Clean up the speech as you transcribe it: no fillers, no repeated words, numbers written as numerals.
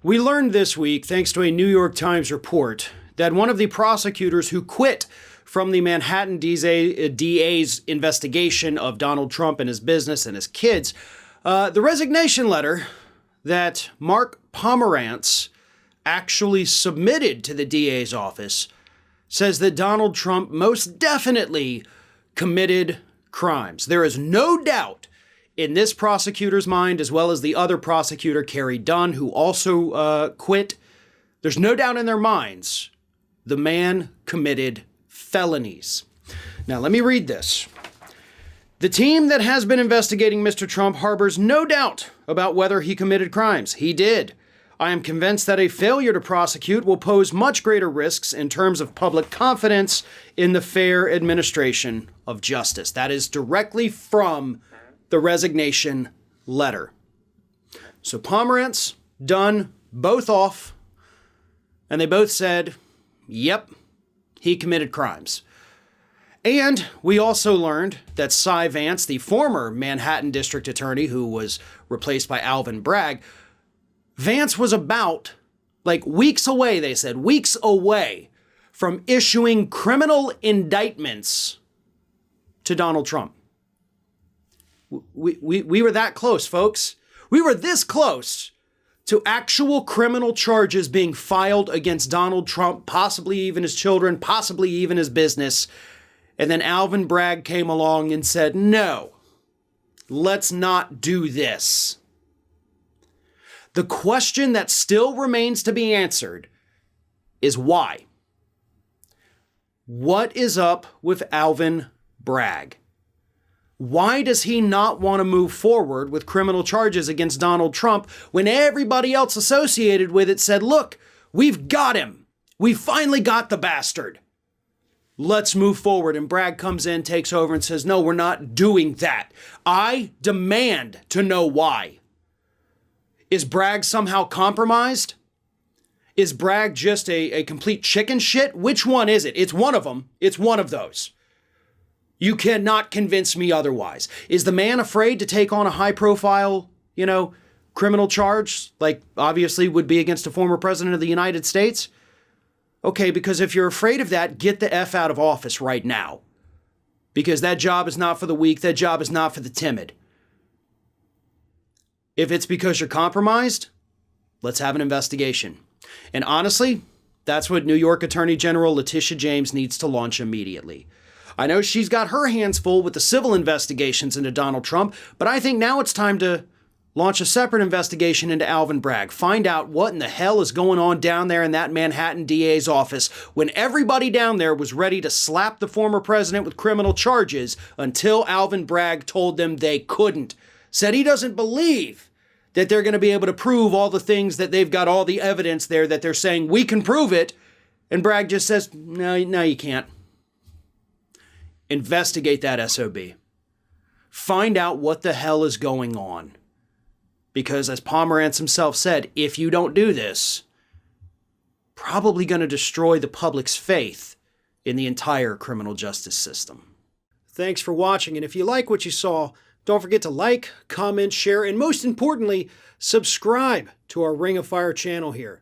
We learned this week, thanks to a New York Times report, that one of the prosecutors who quit from the Manhattan DA's investigation of Donald Trump and his business and his kids, the resignation letter that Mark Pomerantz actually submitted to the DA's office says that Donald Trump most definitely committed crimes. There is no doubt in this prosecutor's mind, as well as the other prosecutor, Carrie Dunn, who also quit, there's no doubt in their minds the man committed felonies. Now, let me read this. The team that has been investigating Mr. Trump harbors no doubt about whether he committed crimes. He did. I am convinced that a failure to prosecute will pose much greater risks in terms of public confidence in the fair administration of justice. That is directly from the resignation letter. So Pomerantz, Dunn, both off, and they both said, yep, he committed crimes. And we also learned that Cy Vance, the former Manhattan district attorney who was replaced by Alvin Bragg, Vance was about, weeks away, they said, weeks away from issuing criminal indictments to Donald Trump. We were that close, folks. We were this close to actual criminal charges being filed against Donald Trump, possibly even his children, possibly even his business. And then Alvin Bragg came along and said, no, let's not do this. The question that still remains to be answered is why? What is up with Alvin Bragg? Why does he not want to move forward with criminal charges against Donald Trump when everybody else associated with it said, look, we've got him. We finally got the bastard. Let's move forward. And Bragg comes in, takes over and says, no, we're not doing that. I demand to know why. Is Bragg somehow compromised? Is Bragg just a complete chicken shit? Which one is it? It's one of them. It's one of those. You cannot convince me otherwise. Is the man afraid to take on a high-profile, criminal charge, like obviously would be against a former president of the United States? Okay, because if you're afraid of that, get the F out of office right now. Because that job is not for the weak. That job is not for the timid. If it's because you're compromised, let's have an investigation. And honestly, that's what New York Attorney General Letitia James needs to launch immediately. I know she's got her hands full with the civil investigations into Donald Trump, but I think now it's time to launch a separate investigation into Alvin Bragg. Find out what in the hell is going on down there in that Manhattan DA's office when everybody down there was ready to slap the former president with criminal charges until Alvin Bragg told them they couldn't. Said he doesn't believe that they're going to be able to prove all the things that they've got all the evidence there that they're saying we can prove it. And Bragg just says, no, you can't. Investigate that SOB. Find out what the hell is going on. Because as Pomerantz himself said, if you don't do this, probably going to destroy the public's faith in the entire criminal justice system. Thanks for watching, and if you like what you saw, don't forget to like, comment, share, and most importantly, subscribe to our Ring of Fire channel here.